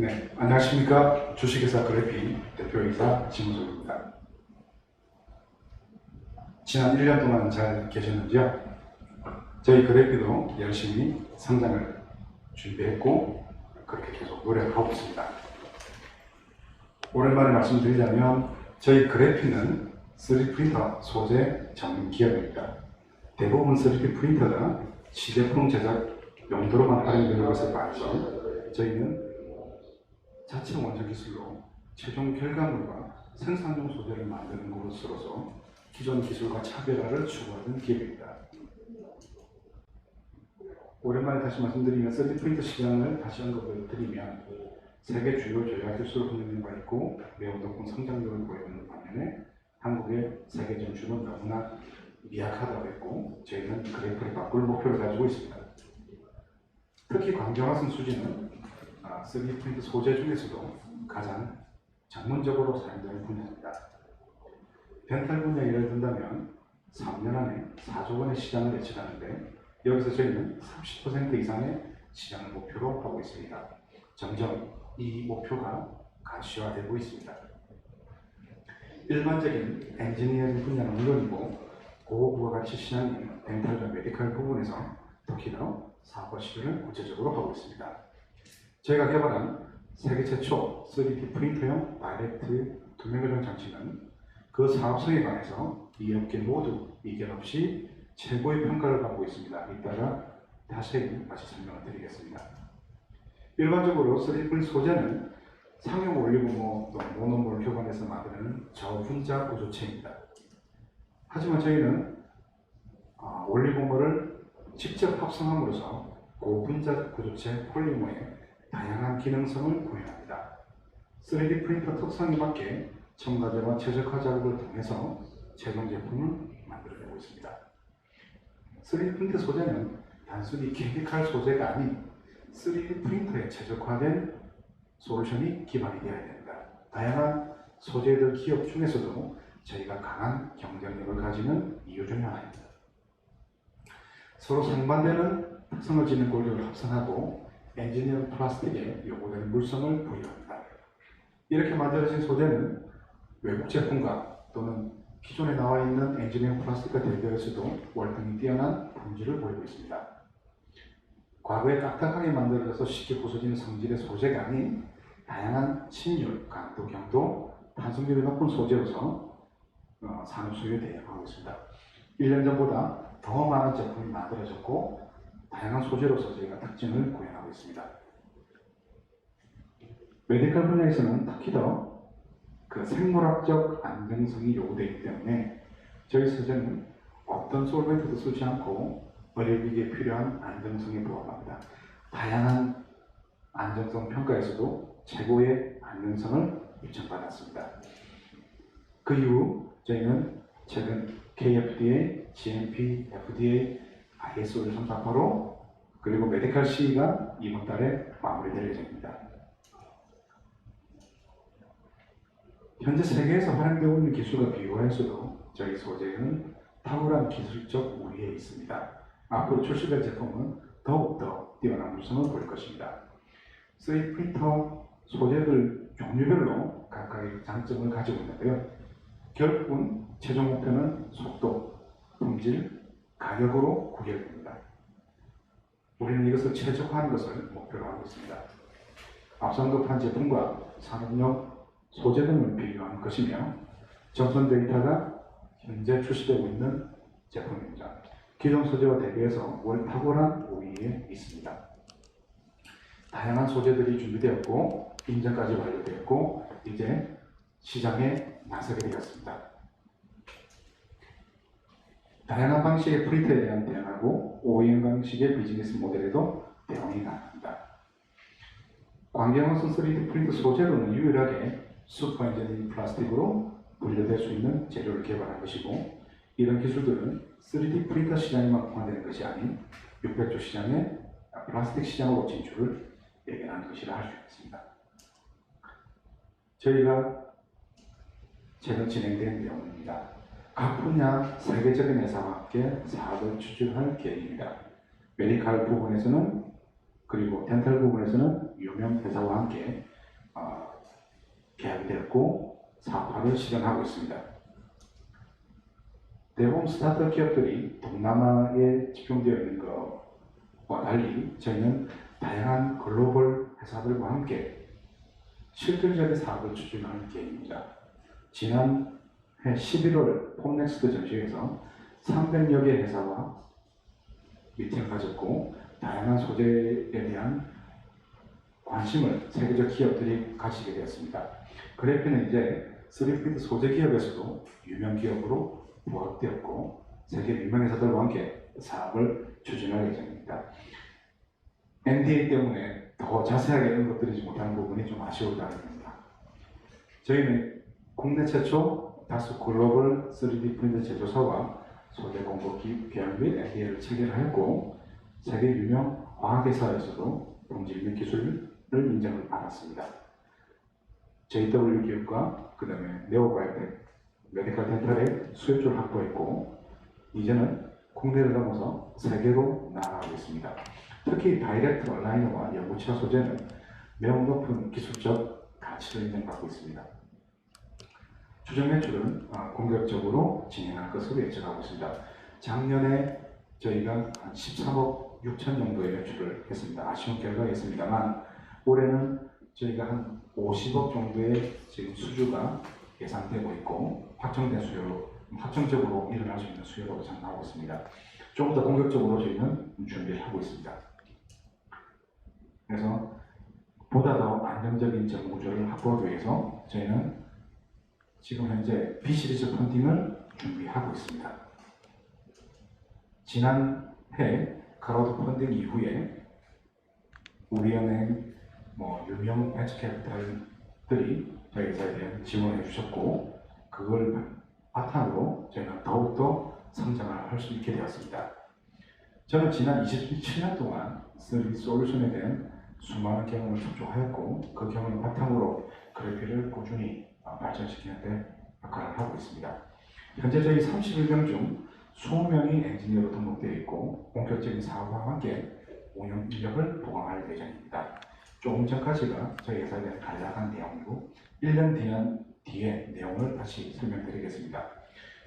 네, 안녕하십니까. 주식회사 그래핀 대표이사 김우석입니다. 지난 1년 동안 잘 계셨는지요? 저희 그래핀도 열심히 성장을 준비했고 그렇게 계속 노력을 하고 있습니다. 오랜만에 말씀드리자면 저희 그래핀은 3D 프린터 소재 전문 기업입니다. 대부분 3D 프린터가 시제품 제작 용도로만 활용되는 것에 반해서 저희는 자체 원적 기술로 최종 결과물과 생산용 소재를 만드는 곳으로서 기존 기술과 차별화를 추구하는 기업입니다. 오랜만에 다시 말씀드리면 3D 프린터 시장을 다시 언급을 드리면 세계 주요 전략 기술을 흔드는 바 있고 매우 높은 성장률을 보이는 반면에 한국의 세계 진출은 너무나 미약하다고 했고 저희는 그래프를 바꿀 목표를 가지고 있습니다. 특히 광경화성 수지는 3D 프린트 소재 중에서도 가장 전문적으로 사용되는 분야입니다. 덴탈 분야 예를 든다면 3년 안에 4조 원의 시장을 예측하는데 여기서 저희는 30% 이상의 시장을 목표로 하고 있습니다. 점점 이 목표가 가시화되고 있습니다. 일반적인 엔지니어링 분야는 물론이고 고부가 가치 시장인 덴탈과 메디컬 부분에서 특히 더 사업 시도를 구체적으로 하고 있습니다. 저희가 개발한 세계 최초 3D 프린터용 다이렉트 투명 교정 장치는 그 사업성에 관해서 이 업계 모두 이견 없이 최고의 평가를 받고 있습니다. 이따가 다시 설명을 드리겠습니다. 일반적으로 3D 프린트 소재는 상용 올리고모 모노몰 교관에서 만드는 저분자 구조체입니다. 하지만 저희는 올리고모를 직접 합성함으로써 고분자 구조체 폴리머에 다양한 기능성을 구현합니다. 3D 프린터 특성에 맞게 첨가제와 최적화 작업을 통해서 최종 제품을 만들어내고 있습니다. 3D 프린터 소재는 단순히 케미칼 소재가 아닌 3D 프린터에 최적화된 솔루션이 기반이 되어야 됩니다. 다양한 소재들 기업 중에서도 저희가 강한 경쟁력을 가지는 이유 중 하나입니다. 서로 상반되는 특성을 지닌 고리를 합성하고 엔지니어링 플라스틱에 요구되는 물성을 부여합니다. 이렇게 만들어진 소재는 외국 제품과 또는 기존에 나와 있는 엔지니어링 플라스틱과 대비해서도 월등히 뛰어난 품질을 보이고 있습니다. 과거에 딱딱하게 만들어져서 쉽게 부서지는 성질의 소재가 아닌 다양한 침률, 강도, 경도, 탄성률이 높은 소재로서 산업 수요에 대응하고 있습니다. 1년 전보다 더 많은 제품이 만들어졌고 다양한 소재로서 저희가 특징을 구현하고 있습니다. 메디컬 분야에서는 특히 더 그 생물학적 안정성이 요구되기 때문에 저희 소재는 어떤 솔벤트도 쓰지 않고 의료기기에 필요한 안정성에 부합합니다. 다양한 안정성 평가에서도 최고의 안정성을 인정받았습니다. 그 이후 저희는 최근 KFDA, GMP, FDA, ISO를 성사하로 그리고 메디컬 CE가 이번 달에 마무리될 예정입니다. 현재 세계에서 활용되고 있는 기술과 비교해서도 저희 소재는 탁월한 기술적 우위에 있습니다. 앞으로 출시될 제품은 더욱더 뛰어난 물성을 보일 것입니다. 3D 프린터 소재들 종류별로 각각의 장점을 가지고 있는데요. 결국은 최종 목표는 속도, 품질, 가격으로 구별됩니다. 우리는 이것을 최적화하는 것을 목표로 하고 있습니다. 앞서 언급한 제품과 산업용 소재 등을 비교한 것이며 정선 데이터가 현재 출시되고 있는 제품입니다. 기존 소재와 대비해서 탁월한 우위에 있습니다. 다양한 소재들이 준비되었고 인증까지 완료되었고 이제 시장에 나서게 되었습니다. 다양한 방식의 프린터에 대한 대응하고 OEM 방식의 비즈니스 모델에도 대응이 가능합니다. 광경화성 3D 프린터 소재로는 유일하게 슈퍼 엔지니어링 플라스틱으로 분류될 수 있는 재료를 개발한 것이고 이런 기술들은 3D 프린터 시장에만 포함되는 것이 아닌 600조 시장의 플라스틱 시장으로 진출을 예견하는 것이라 할 수 있습니다. 저희가 최근 진행된 내용입니다. 각 분야 세계적인 회사와 함께 사업을 추진할 계획입니다. 메디컬 부분에서는 그리고 덴탈 부분에서는 유명 회사와 함께 계약이 되었고 사업화를 실현하고 있습니다. 대부분 스타트업 기업들이 동남아에 집중되어 있는 것과 달리 저희는 다양한 글로벌 회사들과 함께 실질적인 사업을 추진하는 계획입니다. 지난해 11월 폼넥스트 전시회에서 300여 개 회사와 미팅을 가졌고 다양한 소재에 대한 관심을 세계적 기업들이 가지게 되었습니다. 그래피는 이제 3D 소재 기업에서도 유명 기업으로 부각되었고 세계 유명 회사들과 함께 사업을 추진할 예정입니다. NDA 때문에 더 자세하게 언급드리지 못하는 부분이 좀 아쉬울 따름입니다. 저희는 국내 최초 다수 글로벌 3D 프린터 제조사와 소재 공급 계약 및 NDA를 체결하였고 세계 유명 화학회사에서도 동질 및 기술을 인정을 받았습니다. JW 기업과 그 다음에 네오바이오텍, 메디컬 덴탈의 수혜주를 확보했고 이제는 국내를 넘어서 세계로 나아가고 있습니다. 특히 다이렉트 얼라이너와 연구치아 소재는 매우 높은 기술적 가치를 인정받고 있습니다. 추정 매출은 공격적으로 진행할 것으로 예측하고 있습니다. 작년에 저희가 한 13억 6천 정도의 매출을 했습니다. 아쉬운 결과였습니다만 올해는 저희가 한 50억 정도의 지금 수주가 예상되고 있고 확정된 수요로 확정적으로 일어날 수 있는 수요로 나오고 있습니다. 조금 더 공격적으로 저희는 준비를 하고 있습니다. 그래서 보다 더 안정적인 재무 구조를 확보하기 위해서 저희는 지금 현재 B시리즈 펀딩을 준비하고 있습니다. 지난해 크라우드 펀딩 이후에 우리은행 유명 벤처캐피탈들이 저희 회사에 대한 지원을 해주셨고 그걸 바탕으로 저희가 더욱더 성장을 할 수 있게 되었습니다. 저는 지난 27년 동안 3D 솔루션에 대한 수많은 경험을 접촉하였고 그 경험을 바탕으로 그래피를 꾸준히 발전시키는 데 역할을 하고 있습니다. 현재 저희 31명 중 20명이 엔지니어로 등록되어 있고 본격적인 사업과 함께 운영 인력을 보강할 예정입니다. 조금 전까지가 저희 회사에 대한 간략한 내용이고 1년 뒤에 내용을 다시 설명드리겠습니다.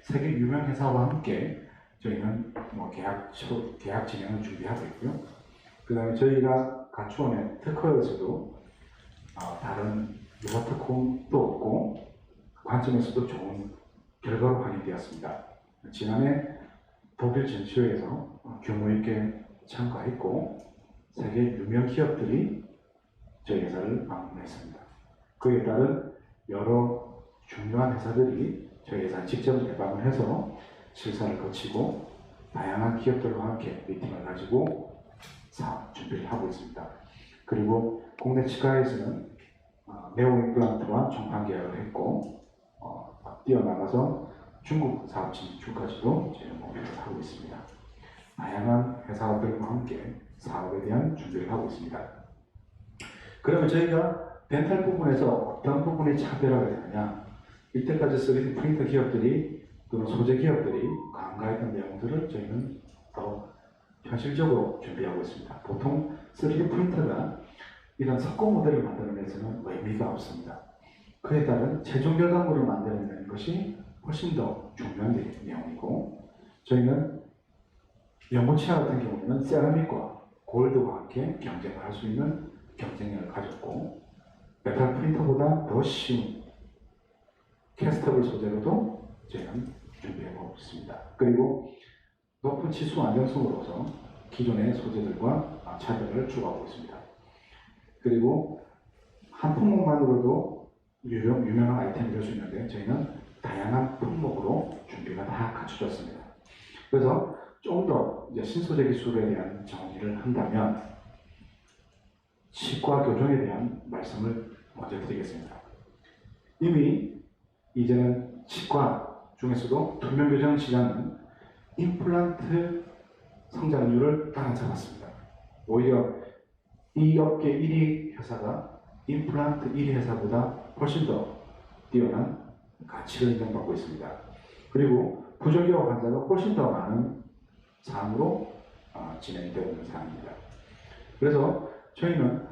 세계 유명 회사와 함께 저희는 계약 진행을 준비하고 있고요. 그 다음에 저희가 가추원의 특허에서도 다른 유사 특허도 없고 관점에서도 좋은 결과로 확인되었습니다. 지난해 독일 전시회에서 규모 있게 참가했고 세계 유명 기업들이 저희 회사를 방문했습니다. 그에 따른 여러 중요한 회사들이 저희 회사에 직접 예방을 해서 실사를 거치고 다양한 기업들과 함께 미팅을 가지고 사업 준비를 하고 있습니다. 그리고 국내 치과에서는 네오 임플란트와 종판 계약을 했고 뛰어나가서 중국 사업 진출까지도 저희는 목표를 하고 있습니다. 다양한 회사들과 함께 사업에 대한 준비를 하고 있습니다. 그러면 저희가 덴탈 부분에서 어떤 부분이 차별화가 되느냐, 이때까지 3D 프린터 기업들이 또는 소재 기업들이 강가했던 내용들을 저희는 더 현실적으로 준비하고 있습니다. 보통 3D 프린터가 이런 석고 모델을 만들어내서는 의미가 없습니다. 그에 따른 최종 결과물을 만들어내는 것이 훨씬 더 중요한 내용이고 저희는 연구치아 같은 경우에는 세라믹과 골드와 함께 경쟁을 할 수 있는 경쟁력을 가졌고 메탈 프린터보다 더 쉬운 캐스터블 소재로도 저희는 준비하고 있습니다. 그리고 높은 치수 안정성으로서 기존의 소재들과 차별을 추구하고 있습니다. 그리고 한 품목만으로도 유명한 아이템이 될 수 있는데 저희는 다양한 품목으로 준비가 다 갖춰졌습니다. 그래서 좀 더 신소재 기술에 대한 정의를 한다면 치과 교정에 대한 말씀을 먼저 드리겠습니다. 이미 이제는 치과 중에서도 투명 교정 시장은 임플란트 성장률을 따라잡았습니다. 오히려 이 업계 1위 회사가 임플란트 1위 회사보다 훨씬 더 뛰어난 가치를 인정받고 있습니다. 그리고 부정기업 환자가 훨씬 더 많은 사항으로 진행되고 있는 사항입니다. 그래서 저희는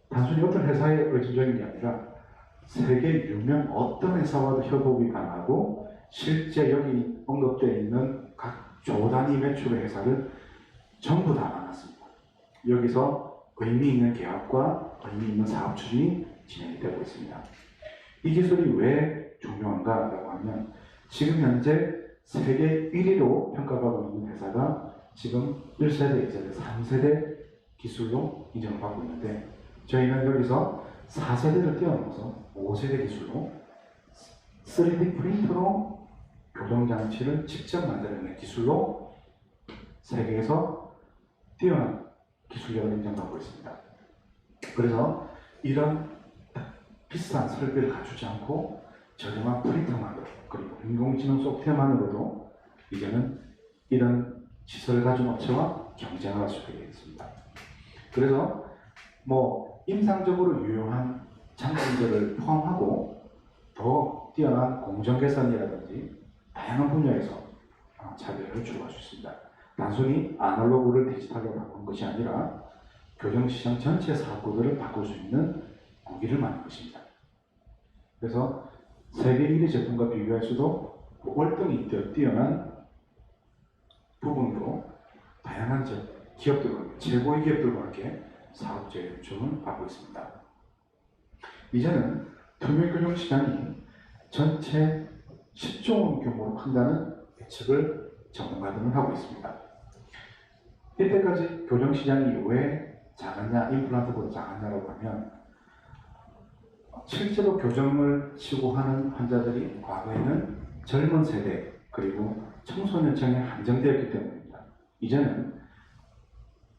단순히 어떤 회사의 의지적인 게 아니라 세계 유명 어떤 회사와도 협업이 가능하고 실제 여기 언급되어 있는 각 조 단위 매출의 회사를 전부 다 만났습니다. 여기서 의미 있는 계약과 의미 있는 사업 추진이 진행이 되고 있습니다. 이 기술이 왜 중요한가라고 하면 지금 현재 세계 1위로 평가받고 있는 회사가 지금 1세대, 2세대, 3세대 기술로 인정을 받고 있는데 저희는 여기서 4세대를 뛰어넘어서 5세대 기술로 3D 프린터로 교정장치를 직접 만들어내는 기술로 세계에서 뛰어난 기술력을 인정받고 있습니다. 그래서 이런 비싼 설비를 갖추지 않고 저렴한 프린터만으로 그리고 인공지능 소프트웨어만으로도 이제는 이런 시설을 가진 업체와 경쟁을 할 수 있게 되겠습니다. 그래서 임상적으로 유용한 장점들을 포함하고 더 뛰어난 공정 개선이라든지 다양한 분야에서 차별을 추구할 수 있습니다. 단순히 아날로그를 디지털로 바꾼 것이 아니라 교정시장 전체 사업구조를 바꿀 수 있는 무기를 만든 것입니다. 그래서 세계 1위 제품과 비교할 수도 월등히 뛰어난 부분으로 다양한 기업들과 최고의 기업들과 함께 사업자의 요청을 받고 있습니다. 이제는 투명 교정 시장이 전체 10조 원 규모로 큰다는 예측을 전문가들은 하고 있습니다. 이때까지 교정 시장이 왜 작았냐, 임플란트보다 작았냐라고 하면 실제로 교정을 치고하는 환자들이 과거에는 젊은 세대 그리고 청소년층에 한정되었기 때문입니다. 이제는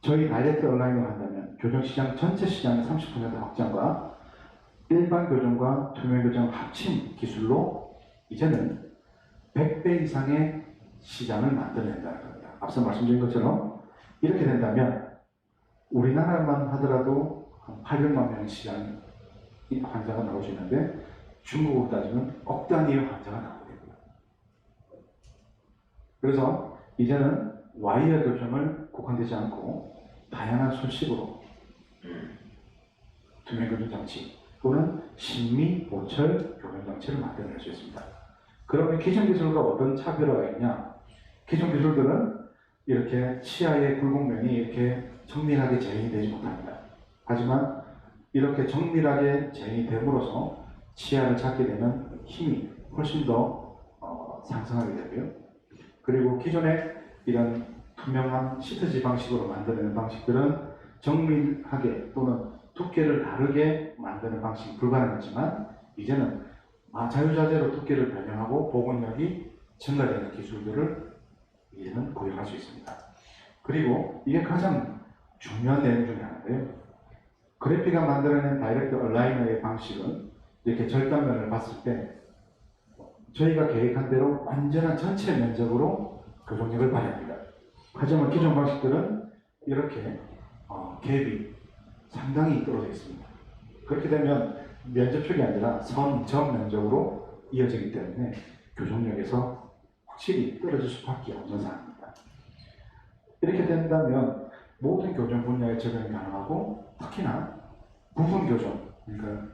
저희 다이렉트 온라인을 한다면 교정시장 전체 시장의 30% 확장과 일반 교정과 투명 교정 합친 기술로 이제는 100배 이상의 시장을 만들어낸다는 겁니다. 앞서 말씀드린 것처럼 이렇게 된다면 우리나라만 하더라도 한 800만 명의 시장 환자가 나올 수 있는데 중국으로 따지면 억 단위의 환자가 나오게 됩니다. 그래서 이제는 와이어 교정을 국한되지 않고 다양한 손식으로 투명 교정 장치 또는 심미, 보철 교정 장치를 만들어낼 수 있습니다. 그러면 기존 기술과 어떤 차별화가 있냐? 기존 기술들은 이렇게 치아의 굴곡면이 이렇게 정밀하게 재현이 되지 못합니다. 하지만 이렇게 정밀하게 재현이 됨으로써 치아를 잡게 되는 힘이 훨씬 더 상승하게 되고요. 그리고 기존의 이런 투명한 시트지 방식으로 만드는 방식들은 정밀하게 또는 두께를 다르게 만드는 방식이 불가능했지만 이제는 자유자재로 두께를 변형하고 복원력이 증가되는 기술들을 이제는 구현할 수 있습니다. 그리고 이게 가장 중요한 내용 중에 하나인데요. 그래피가 만들어낸 다이렉트 얼라이너의 방식은 이렇게 절단면을 봤을 때 저희가 계획한 대로 완전한 전체 면적으로 교정력을 발휘합니다. 하지만 기존 방식들은 이렇게 갭이 상당히 떨어져 있습니다. 그렇게 되면 면접촉이 아니라 전 면적으로 이어지기 때문에 교정력에서 확실히 떨어질 수밖에 없는 상황입니다. 이렇게 된다면 모든 교정 분야에 적용이 가능하고 특히나 부분 교정, 그러니까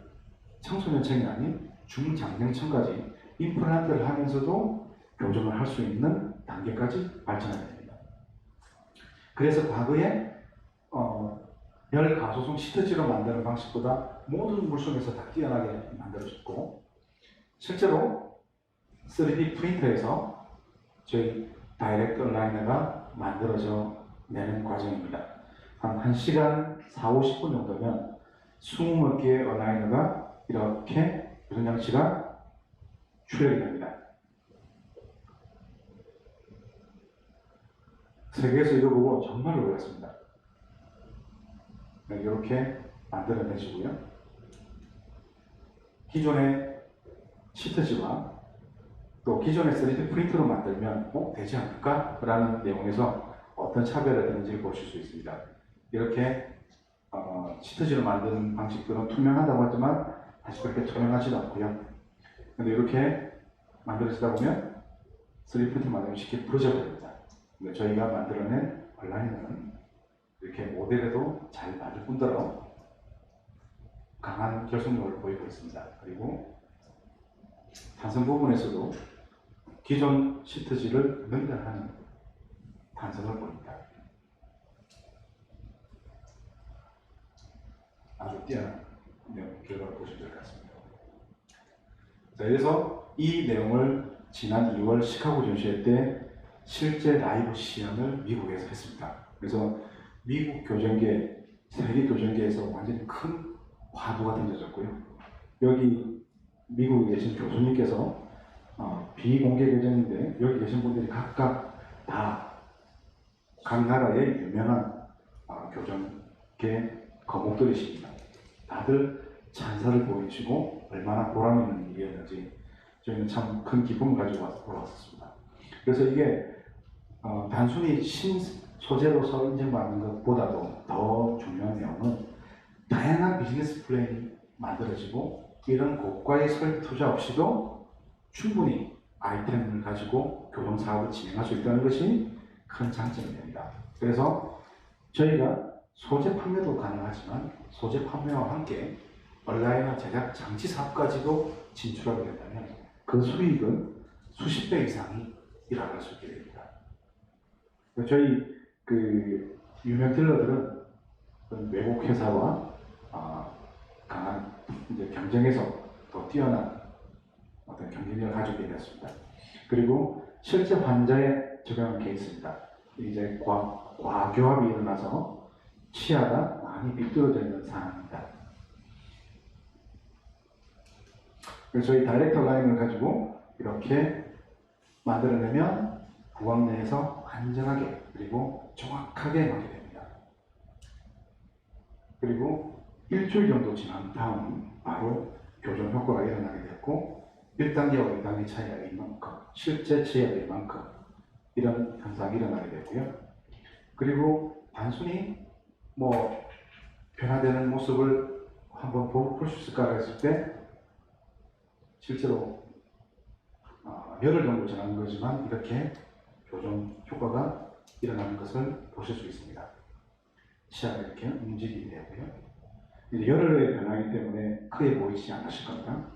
청소년층이 아닌 중장년층까지 임플란트를 하면서도 교정을 할 수 있는 단계까지 발전하게 됩니다. 그래서 과거에 열 가소성 시트지로 만드는 방식보다 모든 물속에서 다 뛰어나게 만들어졌고 실제로 3D 프린터에서 저희 다이렉트 온라인어가 만들어져 내는 과정입니다. 한 1시간 40-50분 정도면 20개의 온라인어가 이렇게 교정 장치가 출력이 됩니다. 세계에서 이거 보고 정말 놀랐습니다. 이렇게 만들어내시고요. 기존의 시트지와 또 기존의 3D 프린터로 만들면 되지 않을까? 라는 내용에서 어떤 차별이 되는지 보실 수 있습니다. 이렇게 시트지로 만드는 방식들은 투명하다고 하지만 사실 그렇게 투명하지도 않고요. 근데 이렇게 만들어지다 보면 3D 프린터 만들면 쉽게 부러져 버립니다. 근데 저희가 만들어낸 온라인은 이렇게 모델에도 잘 맞을 뿐더러 강한 결속력을 보이고 있습니다. 그리고 탄성 부분에서도 기존 시트지를 능가하는 탄성을 보입니다. 아주 뛰어난 결과를 보시면 될 것 같습니다. 자, 그래서 이 내용을 지난 2월 시카고 전시회 때 실제 라이브 시연을 미국에서 했습니다. 그래서 미국 교정계, 세계 교정계에서 완전히 큰 화두가 던져졌고요. 여기 미국에 계신 교수님께서 비공개 교정인데 여기 계신 분들이 각각 다 각 나라의 유명한 교정계 거목들이십니다. 다들 찬사를 보이시고 얼마나 보람 있는 일이었는지 저희는 참 큰 기쁨을 가지고 돌아왔습니다. 그래서 이게 단순히 소재로서 인정받는 것보다도 더 중요한 내용은 다양한 비즈니스 플랜이 만들어지고 이런 고가의 설비 투자 없이도 충분히 아이템을 가지고 교정 사업을 진행할 수 있다는 것이 큰 장점이 됩니다. 그래서 저희가 소재 판매도 가능하지만 소재 판매와 함께 온라인화 제작 장치 사업까지도 진출하게 된다면 그 수익은 수십 배 이상이 일어날 수 있게 됩니다. 저희 그 유명 딜러들은 외국 회사와 강한 이제 경쟁에서 더 뛰어난 어떤 경쟁력을 가지게 되었습니다. 그리고 실제 환자에 적용한 케이스입니다. 이제 과교합이 일어나서 치아가 많이 비뚤어져 있는 상황입니다. 그래서 저희 다이렉터 라인을 가지고 이렇게 만들어내면 구강 내에서 안전하게 그리고 정확하게 맞게 됩니다. 그리고 일주일 정도 지난 다음 바로 교정 효과가 일어나게 됐고 1단계와 2단계 차이가 이만큼 실제 치아가 이만큼 이런 현상이 일어나게 됐고요. 그리고 단순히 뭐 변화되는 모습을 한번 볼 수 있을까 했을 때 실제로 열흘 정도 지난 거지만 이렇게 교정 효과가 일어나는 것을 보실 수 있습니다. 치아가 이렇게 움직이게 되고요. 이제 열흘의 변화이기 때문에 크게 보이지 않으실 겁니다.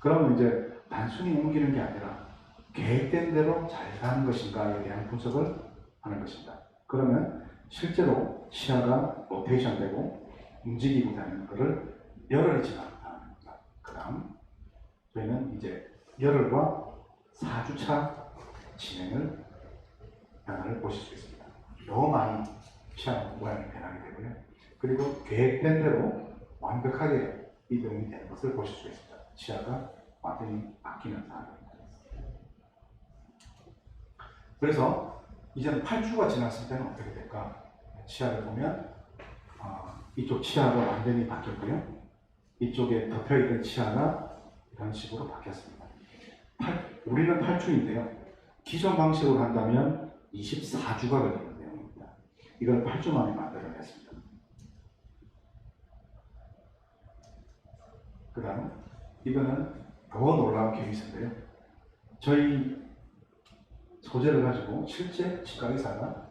그러면 이제 단순히 옮기는 게 아니라 계획된 대로 잘 가는 것인가에 대한 분석을 하는 것입니다. 그러면 실제로 치아가 로테이션 되고 움직이고 다니는 것을 열흘이 지난 다음입니다. 그 다음 저희는 이제 열흘과 4주차 진행을 변화를 보실 수 있습니다. 너무 많이 치아 모양이 변하게 되고요. 그리고 계획된 대로 완벽하게 이동이 되는 것을 보실 수 있습니다. 치아가 완전히 바뀌는 상황입니다. 그래서 이제는 8주가 지났을 때는 어떻게 될까? 치아를 보면 이쪽 치아가 완전히 바뀌었고요. 이쪽에 덮여있던 치아가 이런 식으로 바뀌었습니다. 우리는 8주인데요. 기존 방식으로 한다면 24주가 걸리는 내용입니다. 이걸 8주 만에 만들어냈습니다. 그 다음 이거는 더 놀라운 케이스인데요. 저희 소재를 가지고 실제 치과 의사가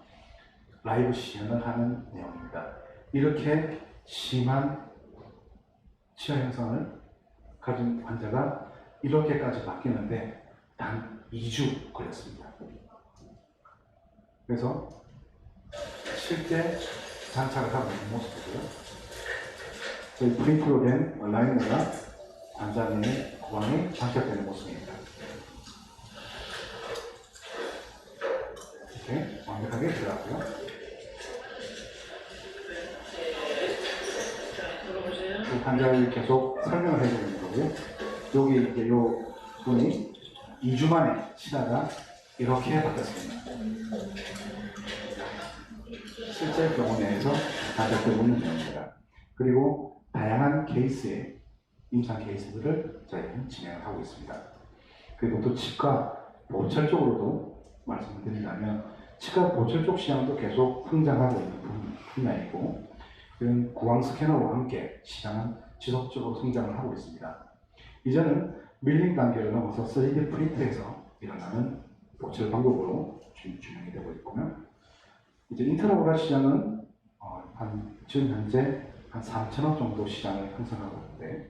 라이브 시연을 하는 내용입니다. 이렇게 심한 치아 현상을 가진 환자가 이렇게까지 바뀌는데 단 2주 걸렸습니다. 그래서 실제 장착을 하고 있는 모습이고요. 저희 프린트로 된 라이너가 환자의 구강에 장착되는 모습입니다. 이렇게 완벽하게 들어갔고요. 그 환자를 계속 설명을 해주고 있는 거고요. 여기 이제 요 분이 2주 만에 치아가 이렇게 바뀌었습니다. 실제 병원 내에서 장착되고 있는 병입니다. 그리고 다양한 케이스의 임상 케이스들을 저희는 진행을 하고 있습니다. 그리고 또 치과 보철 쪽으로도 말씀을 드린다면 치과 보철 쪽 시장도 계속 성장하고 있는 분야이고 이런 구강 스캐너와 함께 시장은 지속적으로 성장을 하고 있습니다. 이제는 밀링 단계를 넘어서 3D 프린트에서 일어나는 보철 방법으로 진행이 되고 있고요. 이제 인트라오랄 시장은 지금 현재 한 3천억 정도 시장을 형성하고 있는데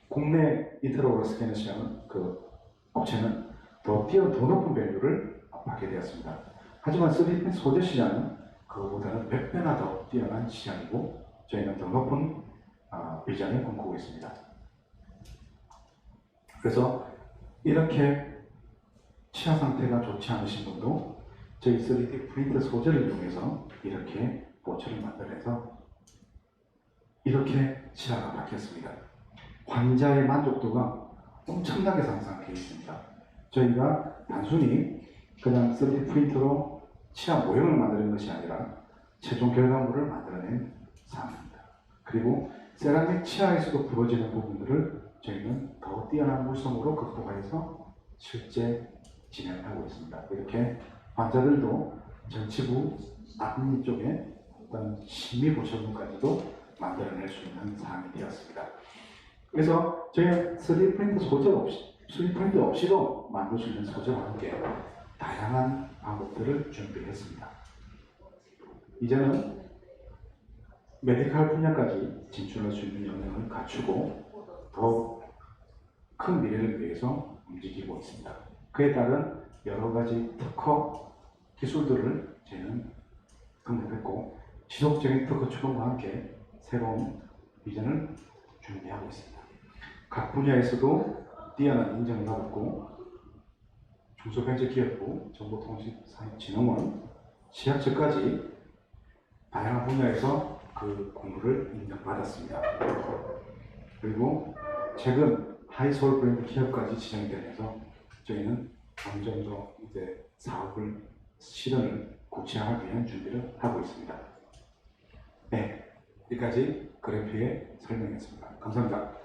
국내 인트라오럴 스캐너 시장은 그 업체는 더 높은 밸류를 받게 되었습니다. 하지만 3D 소재 시장은 그거보다는 몇 배나 더 뛰어난 시장이고 저희는 더 높은 비전을 꿈꾸고 있습니다. 그래서 이렇게 치아 상태가 좋지 않으신 분도 저희 3D 프린터 소재를 이용해서 이렇게 보초를 만들어서 이렇게 치아가 바뀌었습니다. 환자의 만족도가 엄청나게 상승되어 있습니다. 저희가 단순히 그냥 3D 프린터로 치아 모형을 만드는 것이 아니라 최종 결과물을 만들어낸 사업입니다. 그리고 세라믹 치아에서도 부러지는 부분들을 저희는 더 뛰어난 물성으로 극복해서 실제 진행하고 있습니다. 이렇게 환자들도 전치부 앞니 쪽에 어떤 심리 보철물까지도 만들어낼 수 있는 사항이 되었습니다. 그래서 저희는 3D 프린터 없이도 만들 수 있는 소재와 함께 다양한 방법들을 준비했습니다. 이제는 메디컬 분야까지 진출할 수 있는 역량을 갖추고 더 큰 미래를 위해서 움직이고 있습니다. 그에 따른 여러 가지 특허 기술들을 저희는 등록했고 지속적인 특허 추동과 함께 새로운 비전을 준비하고 있습니다. 각 분야에서도 뛰어난 인정을 받았고 중소벤처기업부, 정보통신산업진흥원, 시학처까지 다양한 분야에서 그 공부를 인정받았습니다. 그리고 최근 하이솔 브랜드 기업까지 지정이 되면서 저희는 점점 더 이제 사업을 실현을 구체화하기 위한 준비를 하고 있습니다. 네, 여기까지 그래피의 설명이었습니다. 감사합니다.